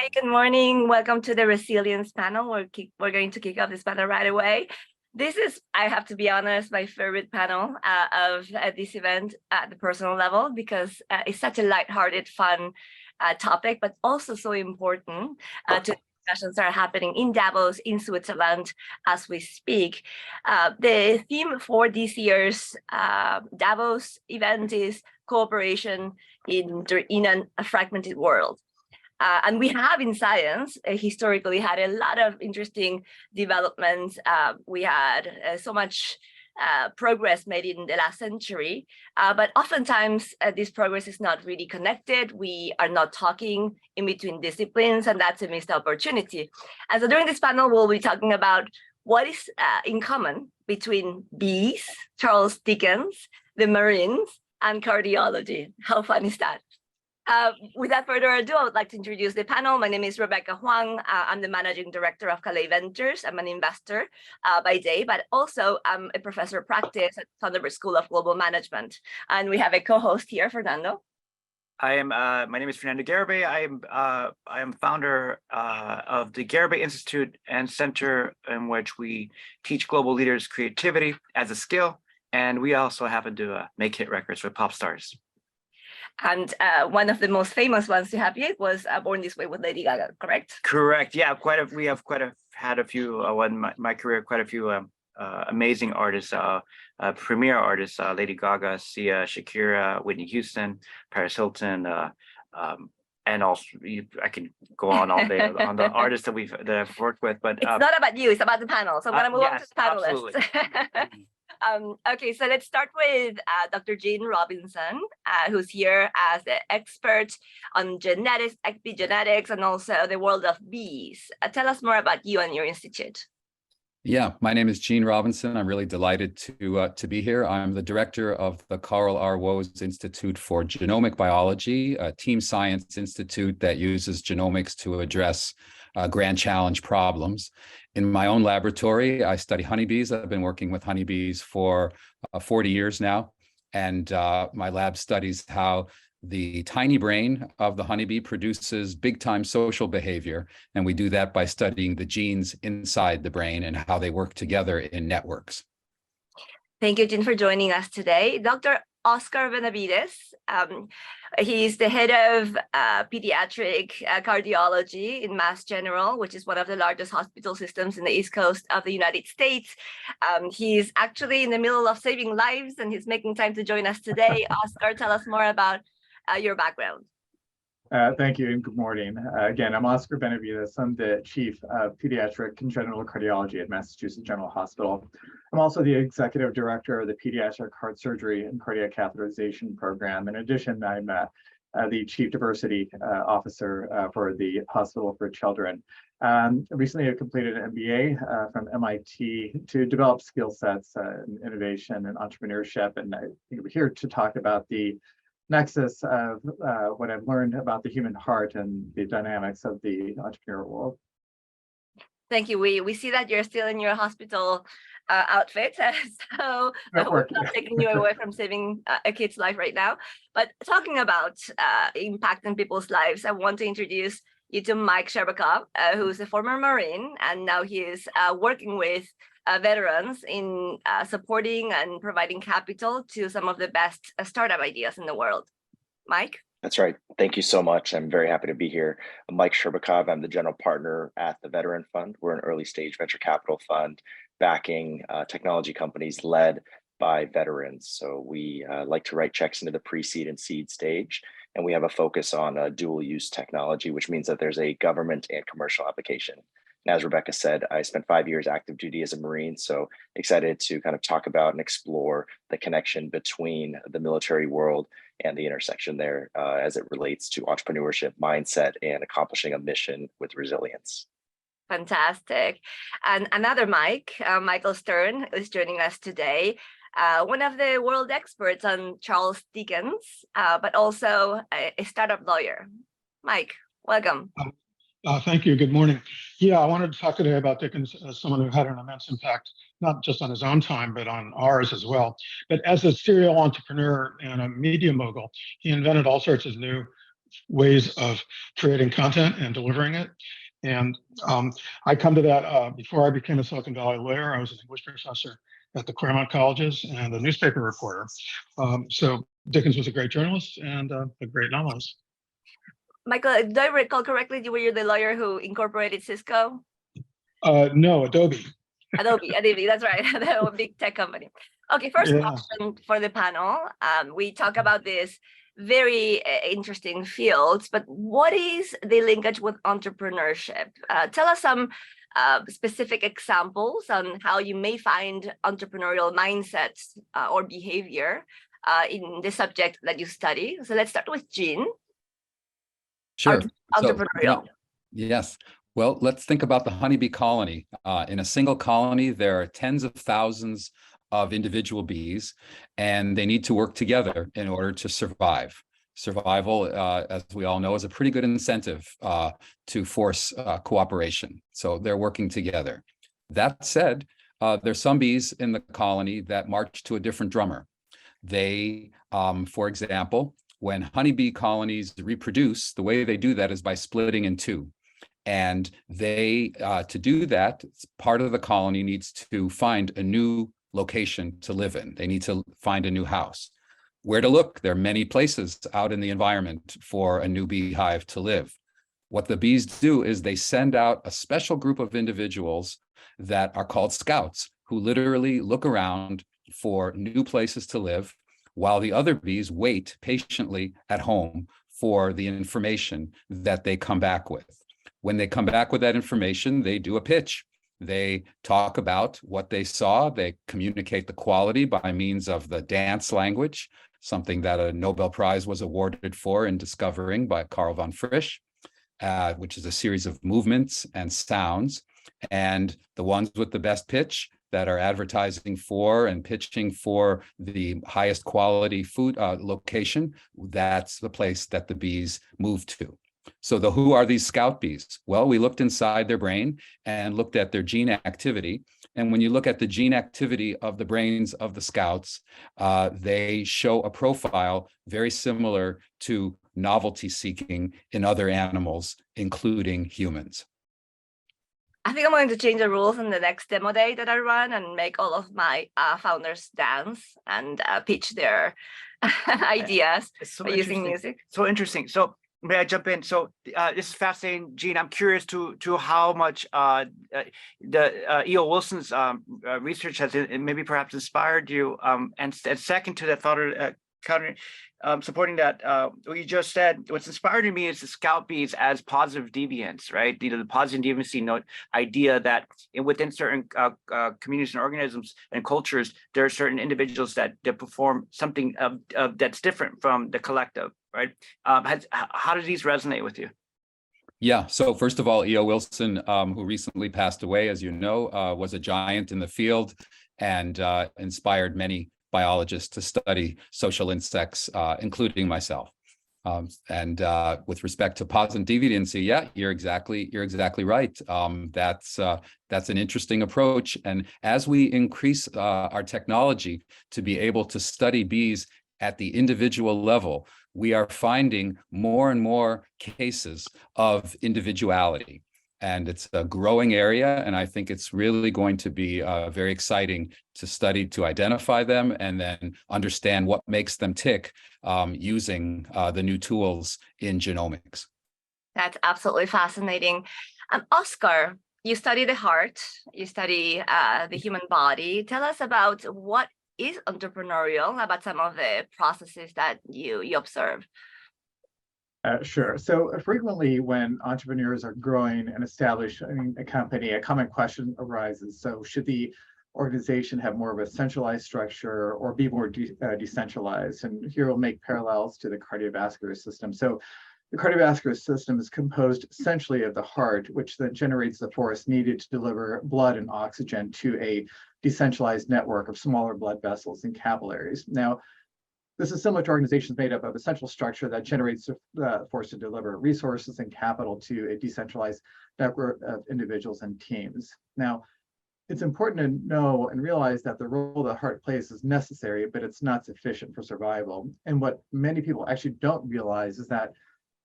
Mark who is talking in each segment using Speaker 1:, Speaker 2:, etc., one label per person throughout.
Speaker 1: Hi, good morning. Welcome to the Resilience panel. We're going to kick off this panel right away. This is, I have to be honest, my favorite panel of this event at the personal level because it's such a lighthearted, fun topic, but also so important to discussions that are happening in Davos, in Switzerland, as we speak. The theme for this year's Davos event is cooperation in a fragmented world. And we have in science historically had a lot of interesting developments. We had so much progress made in the last century, but oftentimes this progress is not really connected. We are not talking in between disciplines, and that's a missed opportunity. And so during this panel, we'll be talking about what is in common between bees, Charles Dickens, the Marines, and cardiology. How fun is that? Without further ado, I would like to introduce the panel. My name is Rebeca Hwang. I'm the managing director of Kalei Ventures. I'm an investor by day, but also I'm a professor of practice at Thunderbird School of Global Management. And we have a co-host here, Fernando.
Speaker 2: I am. My name is Fernando Garibay. I am founder of the Garibay Institute and Center, in which we teach global leaders creativity as a skill, and we also happen to make hit records with pop stars.
Speaker 1: And one of the most famous ones to have yet was Born This Way with Lady Gaga, correct?
Speaker 2: Correct. Yeah, we have had a few, my career, quite a few amazing artists, premier artists, Lady Gaga, Sia, Shakira, Whitney Houston, Paris Hilton, and also I can go on all day on the artists that I've worked with. But
Speaker 1: it's not about you; it's about the panel. So I'm gonna move on to the panelists. Okay, so let's start with Dr. Jean Robinson, who's here as the expert on genetics, epigenetics, and also the world of bees. Tell us more about you and your institute.
Speaker 3: Yeah, my name is Jean Robinson. I'm really delighted to be here. I'm the director of the Carl R. Woese Institute for Genomic Biology, a team science institute that uses genomics to address grand challenge problems. In my own laboratory, I study honeybees. I've been working with honeybees for 40 years now. And my lab studies how the tiny brain of the honeybee produces big-time social behavior. And we do that by studying the genes inside the brain and how they work together in networks.
Speaker 1: Thank you, Jean, for joining us today. Dr. Oscar Benavides. He's the head of pediatric cardiology in Mass General, which is one of the largest hospital systems in the East Coast of the United States. He's actually in the middle of saving lives, and he's making time to join us today. Oscar, tell us more about your background.
Speaker 4: Thank you and good morning. Again, I'm Oscar Benavides. I'm the chief of pediatric congenital cardiology at Massachusetts General Hospital. I'm also the executive director of the pediatric heart surgery and cardiac catheterization program. In addition, I'm the chief diversity officer for the Hospital for Children. Recently, I completed an MBA from MIT to develop skill sets in innovation and entrepreneurship. And I think we're here to talk about the nexus of what I've learned about the human heart and the dynamics of the entrepreneurial world.
Speaker 1: Thank you. We see that you're still in your hospital outfit, so we're not taking you away from saving a kid's life right now. But talking about impact on people's lives, I want to introduce you to Mike Sherbakov, who's a former Marine, and now he is working with veterans in supporting and providing capital to some of the best startup ideas in the world. Mike?
Speaker 5: That's right. Thank you so much. I'm very happy to be here. I'm Mike Sherbakov. I'm the general partner at the Veteran Fund. We're an early stage venture capital fund backing technology companies led by veterans. So we like to write checks into the pre-seed and seed stage. And we have a focus on dual use technology, which means that there's a government and commercial application. And as Rebeca said, I spent 5 years active duty as a Marine, so excited to kind of talk about and explore the connection between the military world and the intersection there as it relates to entrepreneurship, mindset, and accomplishing a mission with resilience.
Speaker 1: Fantastic. And another Mike, Michael Stern, is joining us today. One of the world experts on Charles Dickens, but also a startup lawyer. Mike, welcome.
Speaker 6: Thank you. Good morning. Yeah, I wanted to talk today about Dickens as someone who had an immense impact, not just on his own time, but on ours as well. But as a serial entrepreneur and a media mogul, he invented all sorts of new ways of creating content and delivering it. And I come to that before I became a Silicon Valley lawyer. I was an English professor at the Claremont colleges and a newspaper reporter. So Dickens was a great journalist and a great novelist.
Speaker 1: Michael, do I recall correctly, were you the lawyer who incorporated Cisco?
Speaker 6: No, Adobe.
Speaker 1: Adobe, that's right. They're a big tech company. Okay, first question for the panel. We talk about this very interesting fields, but what is the linkage with entrepreneurship? Tell us some specific examples on how you may find entrepreneurial mindsets or behavior in the subject that you study. So let's start with Jean.
Speaker 3: Sure.
Speaker 1: Entrepreneurial.
Speaker 3: Yes. Well, let's think about the honeybee colony. In a single colony, there are tens of thousands of individual bees, and they need to work together in order to survive. Survival, as we all know, is a pretty good incentive to force cooperation. So they're working together. That said, there's some bees in the colony that march to a different drummer. They, for example, when honeybee colonies reproduce, the way they do that is by splitting in two. And they, to do that, part of the colony needs to find a new location to live in. They need to find a new house. Where to look? There are many places out in the environment for a new beehive to live. What the bees do is they send out a special group of individuals that are called scouts, who literally look around for new places to live, while the other bees wait patiently at home for the information that they come back with. When they come back with that information, they do a pitch. They talk about what they saw. They communicate the quality by means of the dance language, something that a Nobel Prize was awarded for in discovering by Carl von Frisch, which is a series of movements and sounds. And the ones with the best pitch that are advertising for and pitching for the highest quality food location, that's the place that the bees move to. So who are these scout bees? Well, we looked inside their brain and looked at their gene activity. And when you look at the gene activity of the brains of the scouts, they show a profile very similar to novelty seeking in other animals, including humans.
Speaker 1: I think I'm going to change the rules in the next demo day that I run and make all of my founders dance and pitch their ideas by using music.
Speaker 2: So interesting. So may I jump in? So this is fascinating, Jean. I'm curious to how much the E.O. Wilson's research has maybe perhaps inspired you. And second to that, Father, supporting that, what you just said, what's inspired me is the scout bees as positive deviants, right? The positive deviancy idea that within certain communities and organisms and cultures, there are certain individuals that perform something that's different from the collective, right? How do these resonate with you?
Speaker 3: Yeah, so first of all, E.O. Wilson, who recently passed away, as you know, was a giant in the field and inspired many biologists to study social insects, including myself. And with respect to positive deviancy, yeah, you're exactly right. That's an interesting approach. And as we increase our technology to be able to study bees at the individual level, we are finding more and more cases of individuality. And it's a growing area, and I think it's really going to be very exciting to study, to identify them, and then understand what makes them tick using the new tools in genomics.
Speaker 1: That's absolutely fascinating. Oscar, you study the heart, you study the human body. Tell us about what is entrepreneurial, about some of the processes that you observe.
Speaker 4: Sure. So frequently when entrepreneurs are growing and establishing a company, a common question arises. So should the organization have more of a centralized structure or be more decentralized? And here we'll make parallels to the cardiovascular system. So the cardiovascular system is composed essentially of the heart, which then generates the force needed to deliver blood and oxygen to a decentralized network of smaller blood vessels and capillaries. Now, this is similar to organizations made up of a central structure that generates the force to deliver resources and capital to a decentralized network of individuals and teams. Now, it's important to know and realize that the role the heart plays is necessary, but it's not sufficient for survival. And what many people actually don't realize is that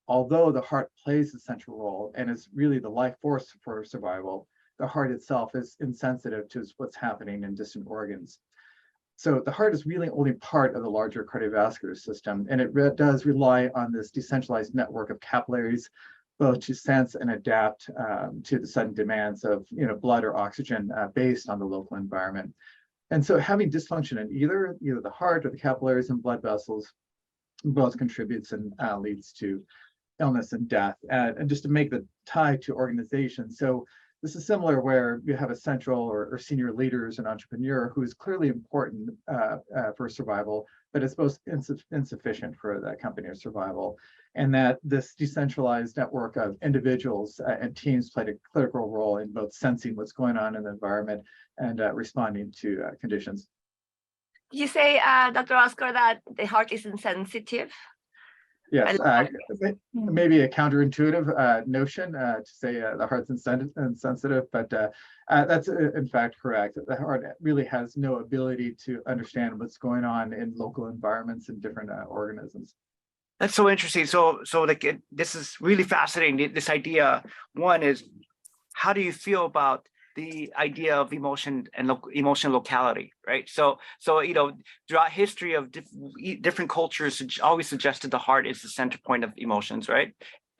Speaker 4: although the heart plays a central role and is really the life force for survival, the heart itself is insensitive to what's happening in distant organs. So the heart is really only part of the larger cardiovascular system, and it does rely on this decentralized network of capillaries, both to sense and adapt to the sudden demands of blood or oxygen based on the local environment. And so having dysfunction in either the heart or the capillaries and blood vessels both contributes and leads to illness and death. And just to make the tie to organization, so this is similar where you have a central or senior leader as an entrepreneur who is clearly important for survival, but it's both insufficient for that company's survival. And that this decentralized network of individuals and teams played a critical role in both sensing what's going on in the environment and responding to conditions.
Speaker 1: You say, Dr. Oscar, that the heart is insensitive?
Speaker 4: Yes, maybe a counterintuitive notion to say the heart's insensitive, but that's in fact correct. The heart really has no ability to understand what's going on in local environments and different organisms.
Speaker 2: That's so interesting. So like this is really fascinating. This idea, one is, how do you feel about the idea of emotion and emotion locality, right? So throughout history of different cultures, always suggested the heart is the center point of emotions, right?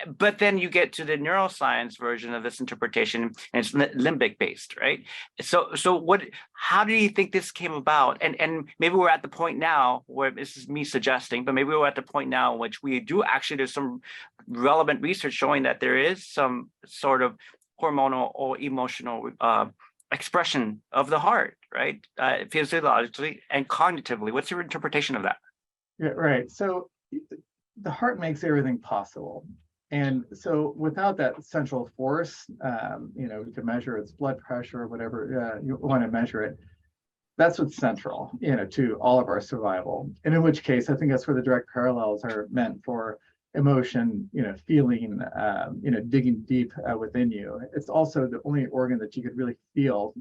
Speaker 2: But then you get to the neuroscience version of this interpretation, and it's limbic based, right? So how do you think this came about? And maybe we're at the point now where, this is me suggesting, but maybe we're at the point now in which we do actually, there's some relevant research showing that there is some sort of hormonal or emotional expression of the heart, right? Physiologically and cognitively. What's your interpretation of that?
Speaker 4: Yeah, right. So the heart makes everything possible. And so without that central force, we can measure its blood pressure or whatever you want to measure it. That's what's central, to all of our survival. And in which case, I think that's where the direct parallels are meant for emotion, feeling, digging deep within you. It's also the only organ that you could really feel,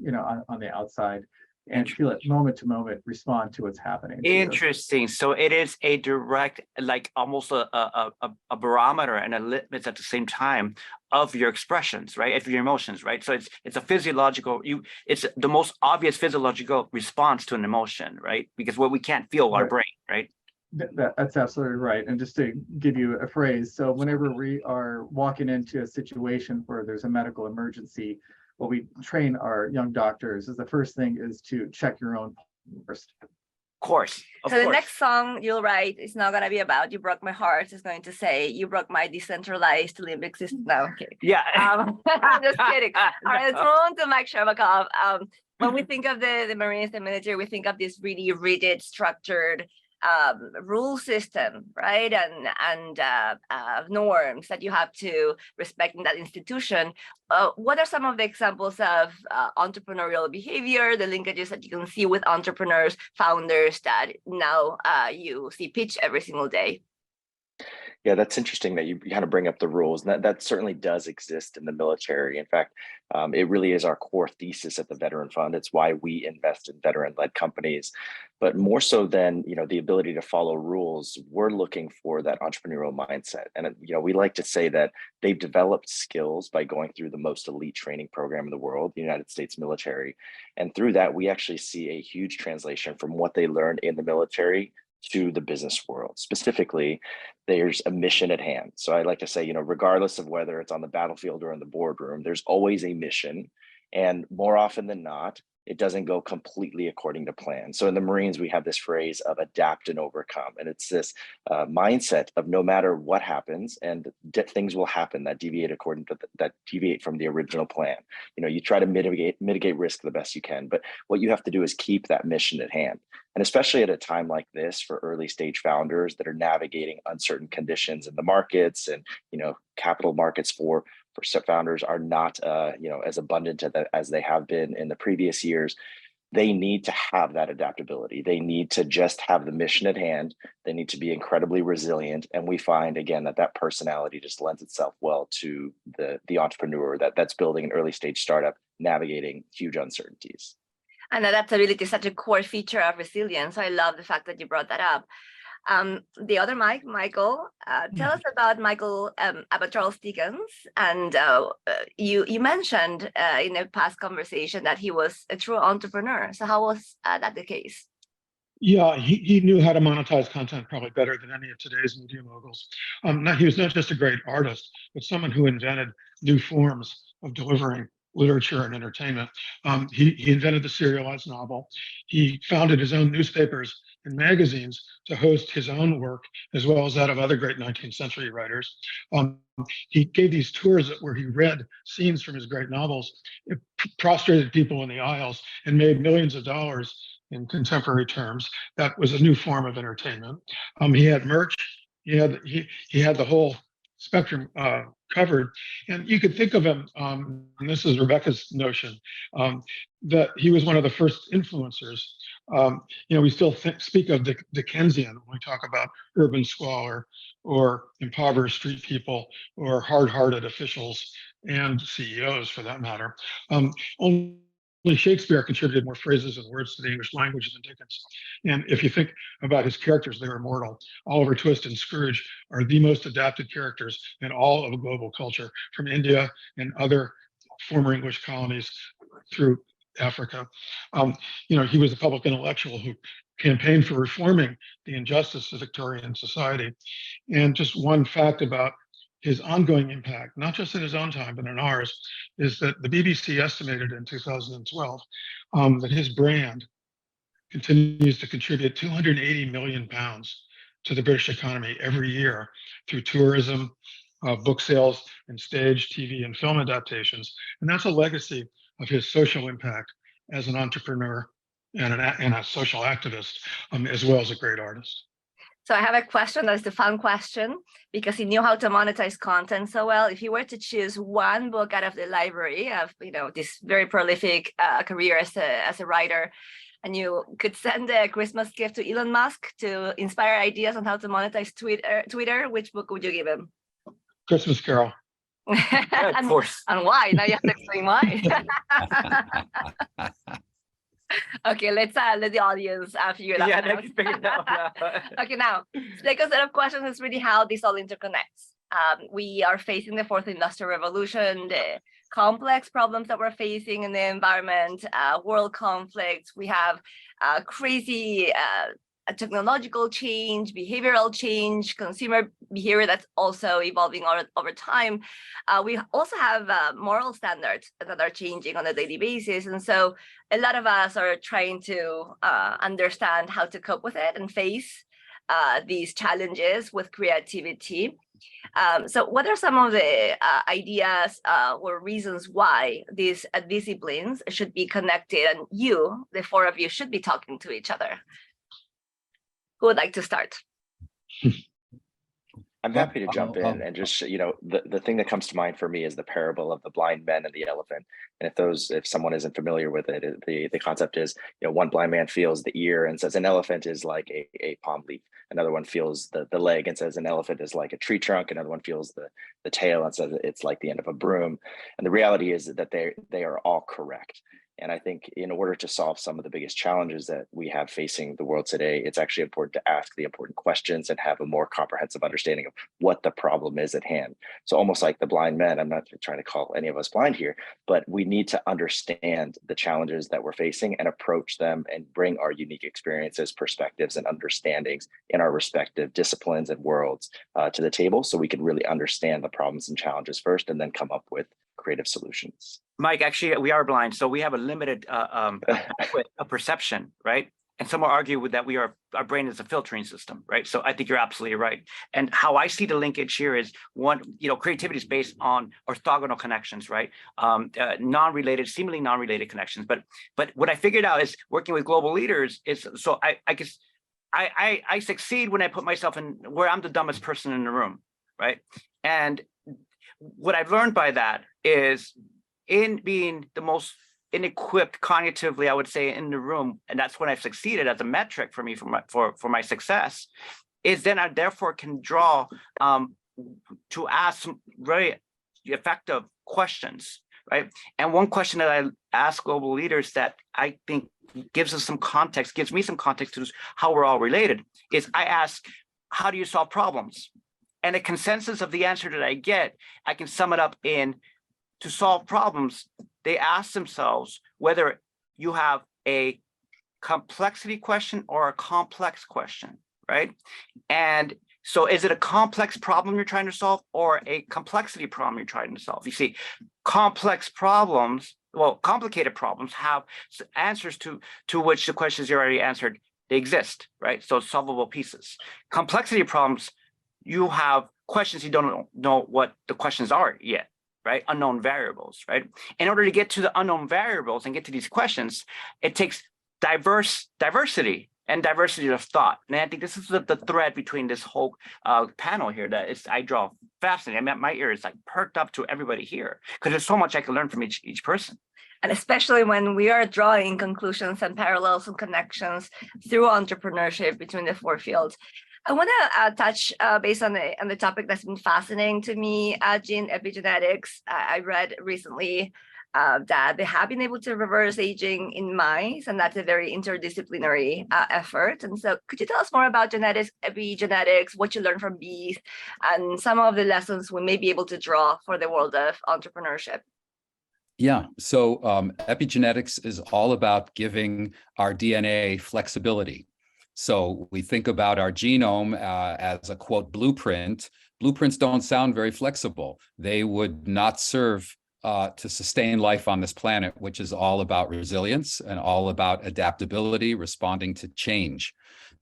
Speaker 4: on the outside, and feel it moment to moment, respond to what's happening.
Speaker 2: Interesting. So it is a direct, like almost a barometer and a litmus at the same time of your expressions, right? Of your emotions, right? So it's a physiological, it's the most obvious physiological response to an emotion, right? Because what we can't feel, our brain, right?
Speaker 4: That's absolutely right. And just to give you a phrase, so whenever we are walking into a situation where there's a medical emergency, what we train our young doctors is the first thing is to check your own pulse.
Speaker 2: Of course.
Speaker 1: So the next song you'll write is not going to be about "You Broke My Heart." It's going to say "You Broke My Decentralized Limbic System." No, okay.
Speaker 2: Yeah.
Speaker 1: I'm just kidding. All right, let's move on to Mike Sherbakov. When we think of the Marines and military, we think of this really rigid, structured rule system, right? And norms that you have to respect in that institution. What are some of the examples of entrepreneurial behavior, the linkages that you can see with entrepreneurs, founders that now you see pitch every single day?
Speaker 5: Yeah, that's interesting that you kind of bring up the rules. And that certainly does exist in the military. In fact, it really is our core thesis at the Veteran Fund. It's why we invest in veteran-led companies. But more so than the ability to follow rules, we're looking for that entrepreneurial mindset. And we like to say that they've developed skills by going through the most elite training program in the world, the United States military. And through that, we actually see a huge translation from what they learned in the military to the business world. Specifically, there's a mission at hand. So I like to say, regardless of whether it's on the battlefield or in the boardroom, there's always a mission. And more often than not, it doesn't go completely according to plan. So in the Marines, we have this phrase of adapt and overcome. And it's this mindset of no matter what happens, and things will happen that deviate deviate from the original plan. You try to mitigate risk the best you can, but what you have to do is keep that mission at hand. And especially at a time like this for early stage founders that are navigating uncertain conditions in the markets, and capital markets for founders are not as abundant as they have been in the previous years. They need to have that adaptability. They need to just have the mission at hand. They need to be incredibly resilient. And we find, again, that personality just lends itself well to the entrepreneur that's building an early stage startup, navigating huge uncertainties.
Speaker 1: And adaptability is such a core feature of resilience. I love the fact that you brought that up. The other Michael, tell us about about Charles Dickens. And you mentioned in a past conversation that he was a true entrepreneur. So how was that the case?
Speaker 6: Yeah, he knew how to monetize content probably better than any of today's media moguls. He was not just a great artist, but someone who invented new forms of delivering literature and entertainment. He invented the serialized novel. He founded his own newspapers and magazines to host his own work, as well as that of other great 19th century writers. He gave these tours where he read scenes from his great novels. It prostrated people in the aisles and made millions of dollars in contemporary terms. That was a new form of entertainment. He had merch. He had the whole spectrum covered, and you could think of him. And this is Rebecca's notion, that he was one of the first influencers. We still speak of Dickensian when we talk about urban squalor or impoverished street people or hard-hearted officials and CEOs, for that matter. Only Shakespeare contributed more phrases and words to the English language than Dickens. And if you think about his characters, they're immortal. Oliver Twist and Scrooge are the most adapted characters in all of global culture, from India and other former English colonies through Africa. He was a public intellectual who campaigned for reforming the injustice of Victorian society. And just one fact about his ongoing impact, not just in his own time, but in ours, is that the BBC estimated in 2012 that his brand continues to contribute 280 million pounds to the British economy every year through tourism, book sales, and stage, TV, and film adaptations. And that's a legacy of his social impact as an entrepreneur and a social activist, as well as a great artist.
Speaker 1: So I have a question that's the fun question, because he knew how to monetize content so well. If you were to choose one book out of the library of this very prolific career as a writer, and you could send a Christmas gift to Elon Musk to inspire ideas on how to monetize Twitter, which book would you give him?
Speaker 6: Christmas Carol.
Speaker 2: Of course.
Speaker 1: And why? Now you have to explain why. Okay, let's let the audience figure it out.
Speaker 2: Yeah, they can figure it out.
Speaker 1: Okay, now, second set of questions is really how this all interconnects. We are facing the fourth industrial revolution, the complex problems that we're facing in the environment, world conflicts. We have crazy technological change, behavioral change, consumer behavior that's also evolving over time. We also have moral standards that are changing on a daily basis. And so a lot of us are trying to understand how to cope with it and face these challenges with creativity. So what are some of the ideas or reasons why these disciplines should be connected, and you, the four of you, should be talking to each other? Who would like to start?
Speaker 5: I'm happy to jump in and just, the thing that comes to mind for me is the parable of the blind men and the elephant. And if someone isn't familiar with it, the concept is, one blind man feels the ear and says an elephant is like a palm leaf. Another one feels the leg and says an elephant is like a tree trunk. Another one feels the tail and says it's like the end of a broom. And the reality is that they are all correct. And I think in order to solve some of the biggest challenges that we have facing the world today, it's actually important to ask the important questions and have a more comprehensive understanding of what the problem is at hand. So almost like the blind men, I'm not trying to call any of us blind here, but we need to understand the challenges that we're facing and approach them and bring our unique experiences, perspectives, and understandings in our respective disciplines and worlds to the table, so we can really understand the problems and challenges first and then come up with creative solutions.
Speaker 2: Mike, actually, we are blind, so we have a limited perception, right? And some will argue with that our brain is a filtering system, right? So I think you're absolutely right. And how I see the linkage here is one, creativity is based on orthogonal connections, right? Seemingly non-related connections. But what I figured out is working with global leaders is, so I guess I succeed when I put myself in where I'm the dumbest person in the room, right? And what I've learned by that is, in being the most inequipped cognitively, I would say, in the room, and that's when I've succeeded as a metric for me for my success, is then I therefore can draw to ask some very effective questions, right? And one question that I ask global leaders that I think gives us some context, gives me some context to how we're all related, is I ask, how do you solve problems? And a consensus of the answer that I get, I can sum it up in, to solve problems, they ask themselves whether you have a complexity question or a complex question, right? And so is it a complex problem you're trying to solve or a complexity problem you're trying to solve? You see, complex problems, well, complicated problems have answers to which the questions you already answered, they exist, right? So solvable pieces. Complexity problems, you have questions you don't know what the questions are yet, right? Unknown variables, right? In order to get to the unknown variables and get to these questions, it takes diversity and diversity of thought. And I think this is the thread between this whole panel here that I draw fascinating. I mean, my ear is like perked up to everybody here because there's so much I can learn from each person.
Speaker 1: And especially when we are drawing conclusions and parallels and connections through entrepreneurship between the four fields. I want to touch based on the topic that's been fascinating to me, gene epigenetics. I read recently that they have been able to reverse aging in mice, and that's a very interdisciplinary effort. And so could you tell us more about genetics, epigenetics, what you learned from bees, and some of the lessons we may be able to draw for the world of entrepreneurship?
Speaker 3: Yeah, so epigenetics is all about giving our DNA flexibility. So we think about our genome as a, quote, blueprint. Blueprints don't sound very flexible. They would not serve to sustain life on this planet, which is all about resilience and all about adaptability, responding to change.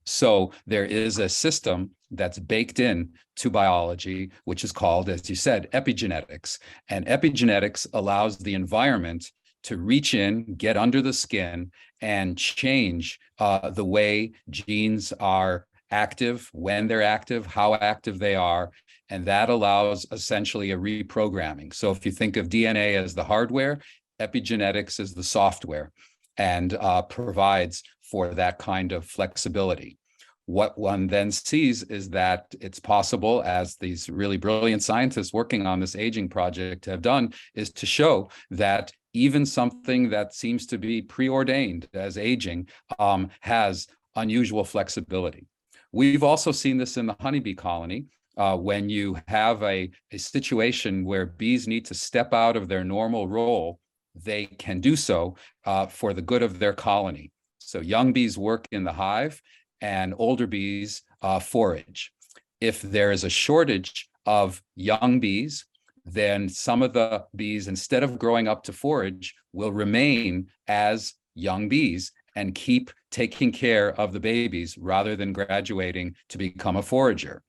Speaker 3: So there is a system that's baked in to biology, which is called, as you said, epigenetics. And epigenetics allows the environment to reach in, get under the skin, and change the way genes are active, when they're active, how active they are. And that allows essentially a reprogramming. So if you think of DNA as the hardware, epigenetics is the software, and provides for that kind of flexibility. What one then sees is that it's possible, as these really brilliant scientists working on this aging project have done, is to show that even something that seems to be preordained as aging has unusual flexibility. We've also seen this in the honeybee colony. When you have a situation where bees need to step out of their normal role, they can do so for the good of their colony. So young bees work in the hive and older bees forage. If there is a shortage of young bees, then some of the bees, instead of growing up to forage, will remain as young bees and keep taking care of the babies rather than graduating to become a forager.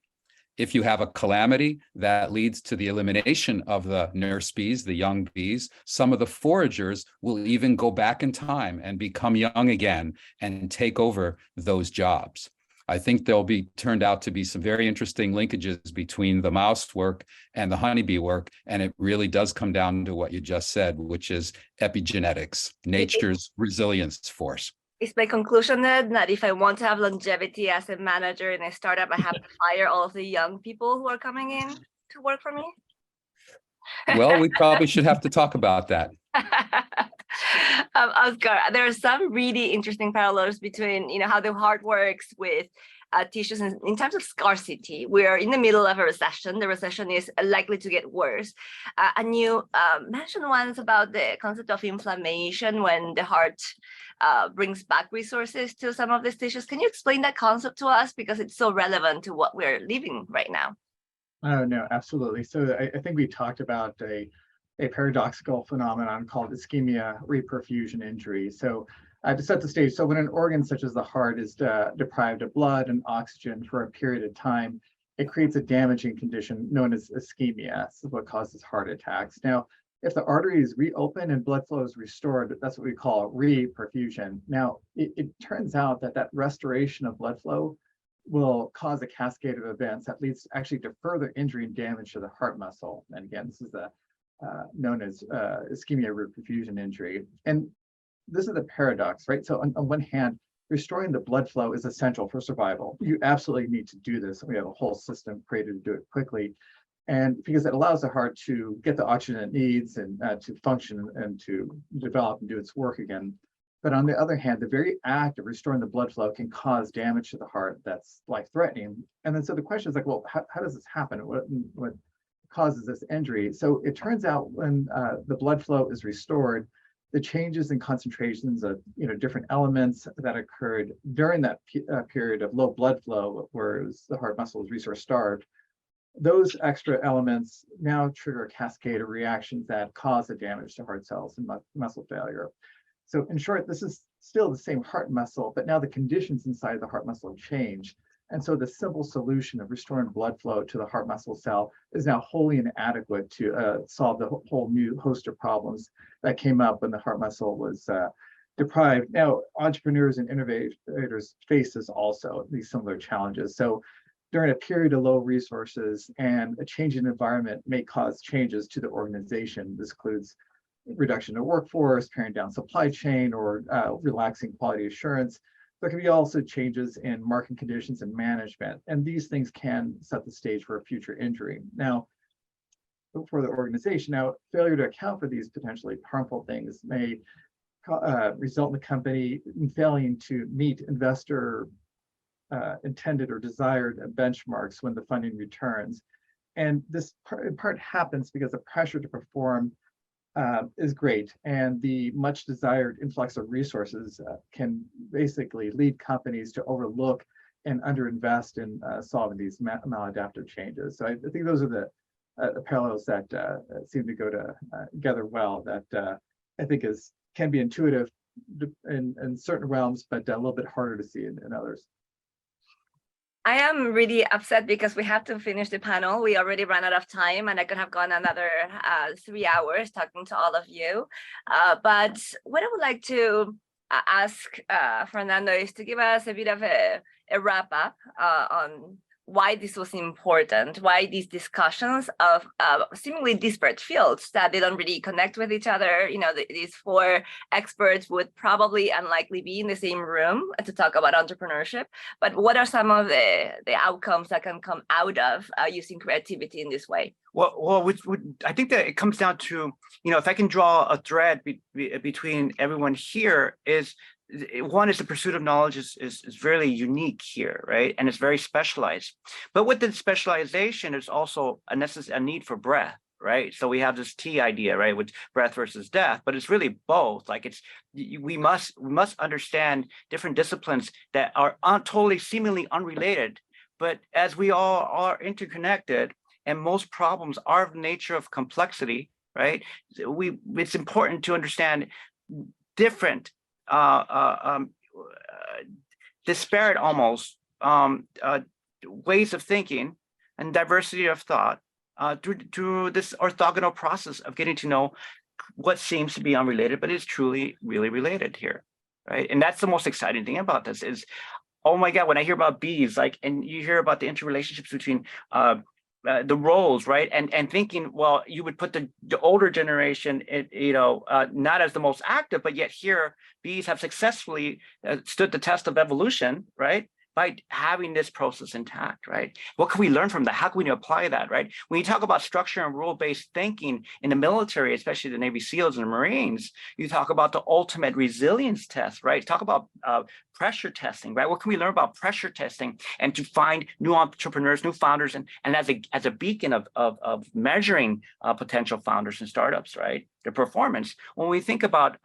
Speaker 3: If you have a calamity that leads to the elimination of the nurse bees, the young bees, some of the foragers will even go back in time and become young again and take over those jobs. I think there'll be turned out to be some very interesting linkages between the mouse work and the honeybee work. And it really does come down to what you just said, which is epigenetics, nature's resilience force.
Speaker 1: Is my conclusion then that if I want to have longevity as a manager in a startup, I have to fire all of the young people who are coming in to work for me?
Speaker 3: Well, we probably should have to talk about that.
Speaker 1: Oscar, there are some really interesting parallels between, how the heart works with tissues in terms of scarcity. We are in the middle of a recession. The recession is likely to get worse. And you mentioned once about the concept of inflammation when the heart brings back resources to some of these tissues. Can you explain that concept to us? Because it's so relevant to what we're living right now.
Speaker 4: Oh, no, absolutely. So I think we talked about a paradoxical phenomenon called ischemia reperfusion injury. So to set the stage, so when an organ such as the heart is deprived of blood and oxygen for a period of time, it creates a damaging condition known as ischemia. This is what causes heart attacks. Now, if the arteries reopen and blood flow is restored, that's what we call reperfusion. Now, it turns out that restoration of blood flow will cause a cascade of events that leads actually to further injury and damage to the heart muscle. And again, this is known as ischemia reperfusion injury. And this is the paradox, right? So on one hand, restoring the blood flow is essential for survival. You absolutely need to do this. We have a whole system created to do it quickly. And because it allows the heart to get the oxygen it needs and to function and to develop and do its work again. But on the other hand, the very act of restoring the blood flow can cause damage to the heart that's life-threatening. And then so the question is like, well, how does this happen? What causes this injury? So it turns out when the blood flow is restored, the changes in concentrations of different elements that occurred during that period of low blood flow, where the heart muscle was resource starved, those extra elements now trigger a cascade of reactions that cause the damage to heart cells and muscle failure. So in short, this is still the same heart muscle, but now the conditions inside the heart muscle have changed. And so the simple solution of restoring blood flow to the heart muscle cell is now wholly inadequate to solve the whole new host of problems that came up when the heart muscle was deprived. Now, entrepreneurs and innovators face this also, these similar challenges. So during a period of low resources and a changing environment may cause changes to the organization. This includes reduction of workforce, paring down supply chain, or relaxing quality assurance. There can be also changes in market conditions and management, and these things can set the stage for a future injury. Now, for the organization, failure to account for these potentially harmful things may result in the company failing to meet investor intended or desired benchmarks when the funding returns. And this in part happens because the pressure to perform is great, and the much desired influx of resources can basically lead companies to overlook and underinvest in solving these maladaptive changes. So I think those are the parallels that seem to go together well, that I think can be intuitive in certain realms, but a little bit harder to see in others.
Speaker 1: I am really upset because we have to finish the panel. We already ran out of time, and I could have gone another 3 hours talking to all of you. But what I would like to ask Fernando is to give us a bit of a wrap up on why this was important, why these discussions of seemingly disparate fields that they don't really connect with each other. These 4 experts would probably unlikely be in the same room to talk about entrepreneurship. But what are some of the outcomes that can come out of using creativity in this way?
Speaker 2: Well, I think that it comes down to, if I can draw a thread between everyone here, is one is the pursuit of knowledge is very unique here, right? And it's very specialized. But with the specialization, there's also a need for breadth, right? So we have this T idea, right, with breadth versus depth, but it's really both. Like we must understand different disciplines that are totally seemingly unrelated, but as we all are interconnected, and most problems are of the nature of complexity, right? It's important to understand different disparate almost ways of thinking and diversity of thought through this orthogonal process of getting to know what seems to be unrelated, but is truly really related here, right? And that's the most exciting thing about this is, oh my God, when I hear about bees, and you hear about the interrelationships between the roles, right? And thinking, well, you would put the older generation, not as the most active, but yet here bees have successfully stood the test of evolution, right? By having this process intact, right? What can we learn from that? How can we apply that, right? When you talk about structure and rule-based thinking in the military, especially the Navy SEALs and the Marines, you talk about the ultimate resilience test, right? Talk about pressure testing, right? What can we learn about pressure testing and to find new entrepreneurs, new founders, and as a beacon of measuring potential founders and startups, right? Their performance. When we think about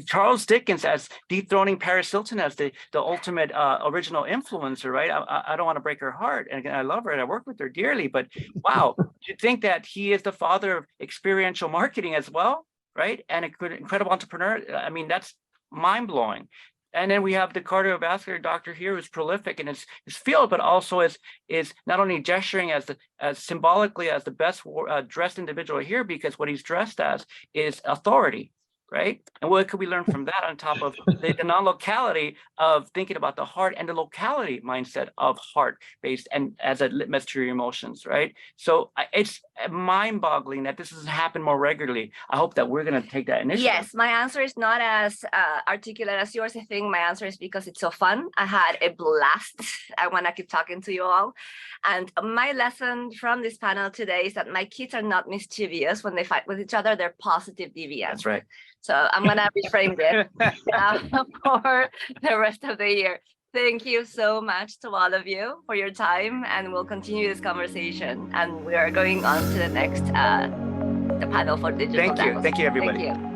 Speaker 2: Charles Dickens as dethroning Paris Hilton as the ultimate original influencer, right? I don't want to break her heart, and I love her and I work with her dearly, but wow, you think that he is the father of experiential marketing as well, right? And an incredible entrepreneur. I mean, that's mind-blowing. And then we have the cardiovascular doctor here who's prolific in his field, but also is not only gesturing as symbolically as the best dressed individual here, because what he's dressed as is authority, right? And what could we learn from that on top of the non-locality of thinking about the heart and the locality mindset of heart-based and as a litmus to your emotions, right? So it's mind-boggling that this doesn't happen more regularly. I hope that we're going to take that initiative.
Speaker 1: Yes, my answer is not as articulate as yours. I think my answer is because it's so fun. I had a blast. I want to keep talking to you all. And my lesson from this panel today is that my kids are not mischievous. When they fight with each other, they're positive deviants.
Speaker 2: That's right.
Speaker 1: So I'm going to reframe this for the rest of the year. Thank you so much to all of you for your time, and we'll continue this conversation. And we are going on to the next the panel for digital.
Speaker 2: Thank you.
Speaker 1: Davos.
Speaker 2: Thank you, everybody.
Speaker 1: Thank you.